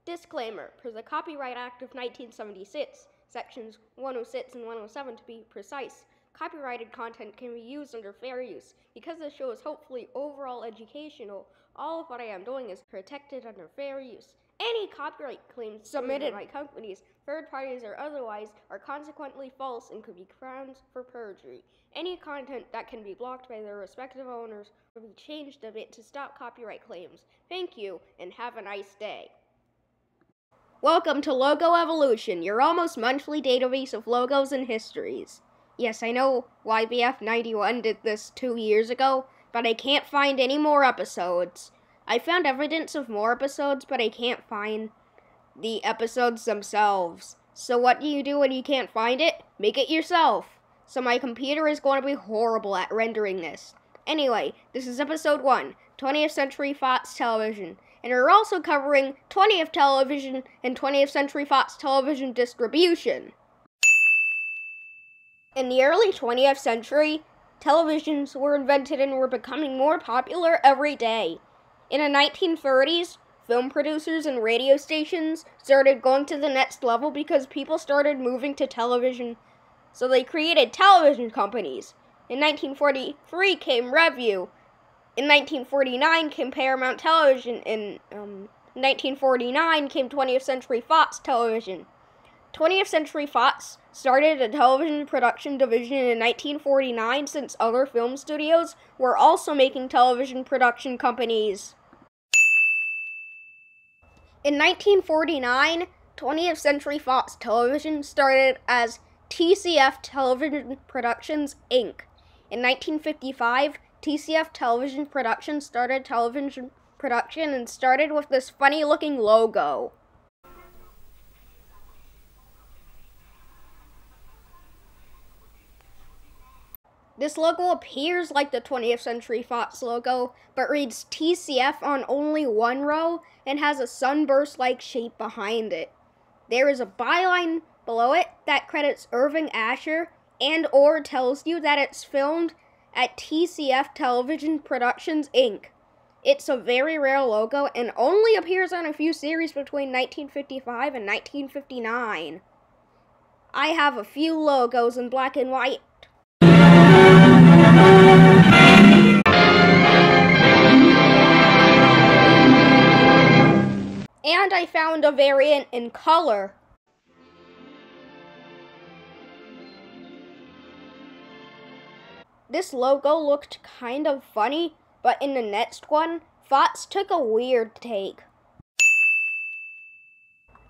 Disclaimer, per the Copyright Act of 1976, Sections 106 and 107 to be precise, copyrighted content can be used under fair use. Because this show is hopefully overall educational, all of what I am doing is protected under fair use. Any copyright claims submitted by companies, third parties, or otherwise are consequently false and could be grounds for perjury. Any content that can be blocked by their respective owners will be changed a bit to stop copyright claims. Thank you, and have a nice day. Welcome to Logo Evolution, your almost monthly database of logos and histories. Yes, I know YBF91 did this 2 years ago, but I can't find any more episodes. I found evidence of more episodes, but I can't find the episodes themselves. So what do you do when you can't find it? Make it yourself. So my computer is going to be horrible at rendering this. Anyway, this is episode 1, 20th Century Fox Television. And we're also covering 20th television and 20th Century Fox television distribution. In the early 20th century, televisions were invented and were becoming more popular every day. In the 1930s, film producers and radio stations started going to the next level because people started moving to television, so they created television companies. In 1943 came Revue. In 1949 came Paramount Television. In 1949 came 20th Century Fox Television. 20th Century Fox started a television production division in 1949 since other film studios were also making television production companies. In 1949, 20th Century Fox Television started as TCF Television Productions, Inc. In 1955, TCF Television Productions started television production and started with this funny-looking logo. This logo appears like the 20th Century Fox logo, but reads TCF on only one row and has a sunburst-like shape behind it. There is a byline below it that credits Irving Asher and/or tells you that it's filmed at TCF Television Productions, Inc. It's a very rare logo and only appears on a few series between 1955 and 1959. I have a few logos in black and white. And I found a variant in color. This logo looked kind of funny, but in the next one, Fox took a weird take.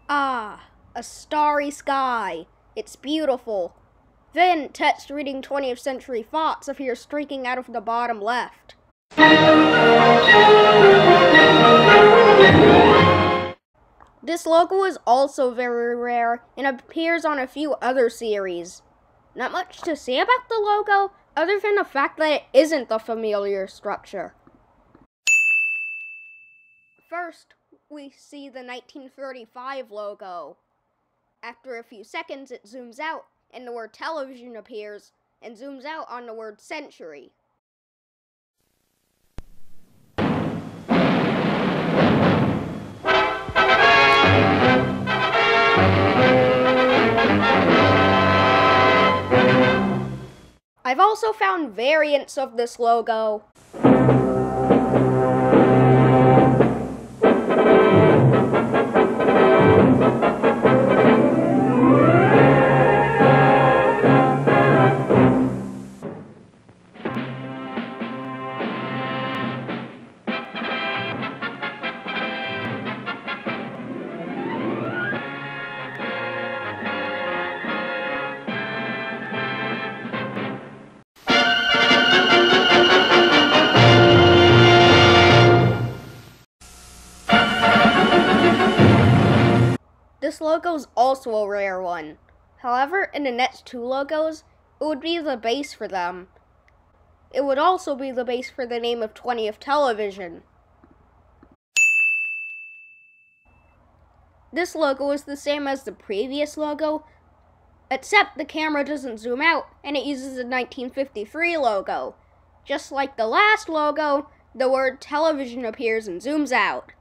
Ah, a starry sky. It's beautiful. Then text reading 20th Century Fox appears streaking out of the bottom left. This logo is also very rare and appears on a few other series. Not much to say about the logo, other than the fact that it isn't the familiar structure. First, we see the 1935 logo. After a few seconds, it zooms out, and the word television appears, and zooms out on the word century. I've also found variants of this logo. This logo is also a rare one. However, in the next two logos, it would be the base for them. It would also be the base for the name of 20th Television. This logo is the same as the previous logo, except the camera doesn't zoom out and it uses the 1953 logo. Just like the last logo, the word television appears and zooms out.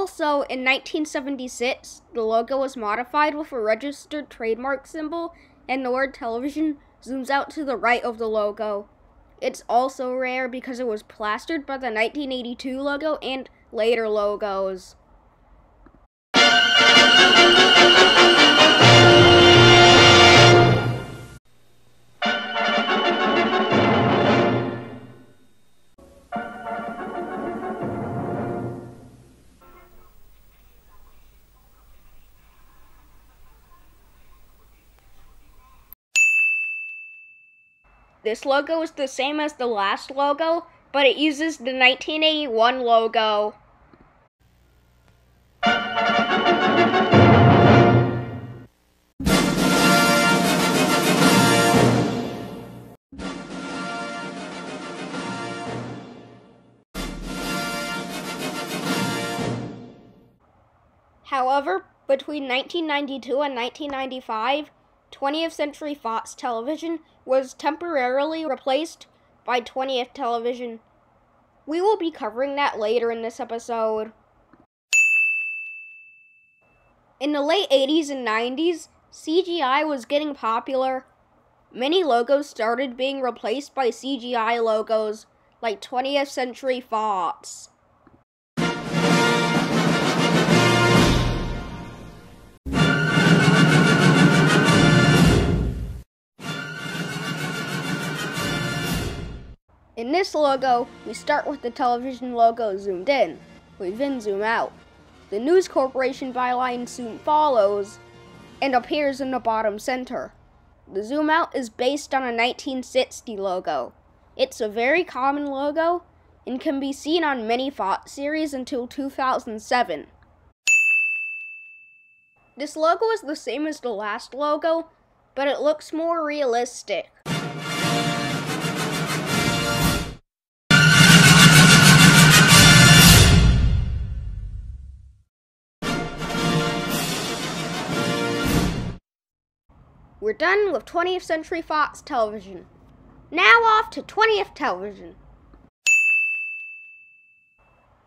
Also, in 1976, the logo was modified with a registered trademark symbol, and the word television zooms out to the right of the logo. It's also rare because it was plastered by the 1982 logo and later logos. This logo is the same as the last logo, but it uses the 1981 logo. However, between 1992 and 1995, 20th Century Fox Television was temporarily replaced by 20th Television. We will be covering that later in this episode. In the late 80s and 90s, CGI was getting popular. Many logos started being replaced by CGI logos, like 20th Century Fox. In this logo, we start with the television logo zoomed in. We then zoom out. The News Corporation byline soon follows and appears in the bottom center. The zoom out is based on a 1960 logo. It's a very common logo and can be seen on many Fox series until 2007. This logo is the same as the last logo, but it looks more realistic. We're done with 20th Century Fox Television. Now off to 20th Television.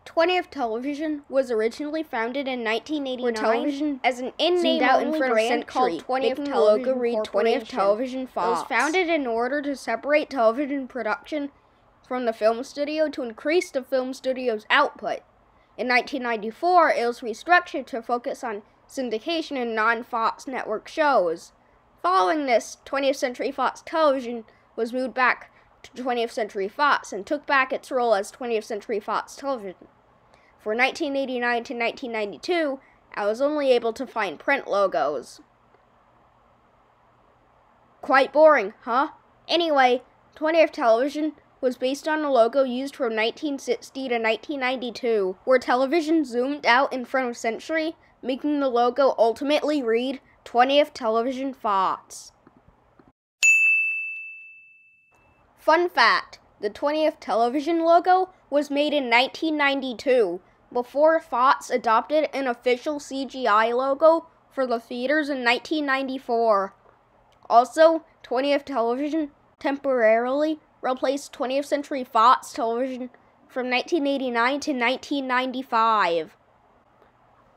20th Television was originally founded in 1989 as an in-name only brand called 20th Television read 20th Television Fox. It was founded in order to separate television production from the film studio to increase the film studio's output. In 1994, it was restructured to focus on syndication and non-Fox network shows. Following this, 20th Century Fox Television was moved back to 20th Century Fox and took back its role as 20th Century Fox Television. For 1989 to 1992, I was only able to find print logos. Quite boring, huh? Anyway, 20th Television was based on a logo used from 1960 to 1992, where television zoomed out in front of Century, making the logo ultimately read 20th Television Fox. Fun fact, the 20th Television logo was made in 1992, before Fox adopted an official CGI logo for the theaters in 1994. Also, 20th Television temporarily replaced 20th Century Fox Television from 1989 to 1995.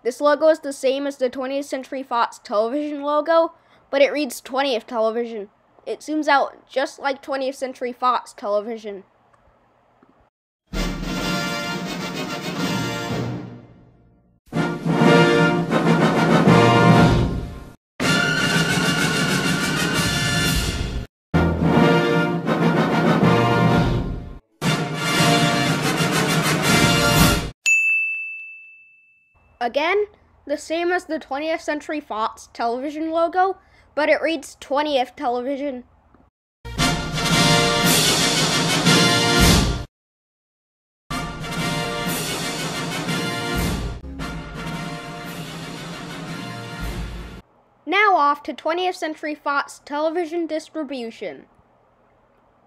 This logo is the same as the 20th Century Fox Television logo, but it reads 20th Television. It zooms out just like 20th Century Fox Television. Again, the same as the 20th Century Fox Television logo, but it reads 20th Television. Now off to 20th Century Fox Television distribution.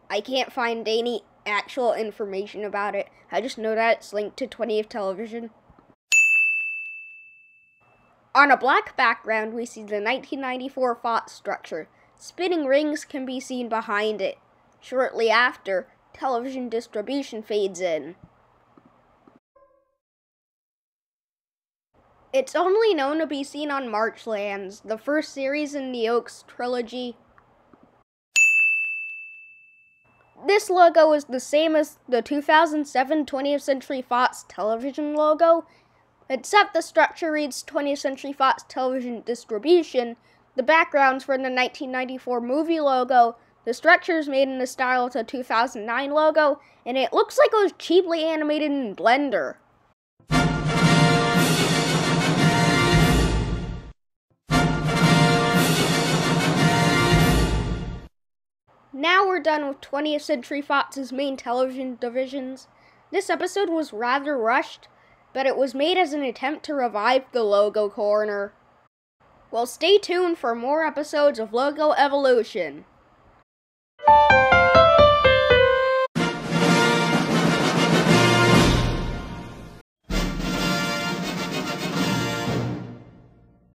I can't find any actual information about it. I just know that it's linked to 20th Television. On a black background, we see the 1994 Fox structure. Spinning rings can be seen behind it. Shortly after, television distribution fades in. It's only known to be seen on Marchlands, the first series in the Oaks trilogy. This logo is the same as the 2007 20th Century Fox television logo, except the structure reads 20th Century Fox Television Distribution. The background's for the 1994 movie logo. The structure's made in the style of the 2009 logo, and it looks like it was cheaply animated in Blender. Now we're done with 20th Century Fox's main television divisions. This episode was rather rushed, but it was made as an attempt to revive the Logo Corner. Well, stay tuned for more episodes of Logo Evolution.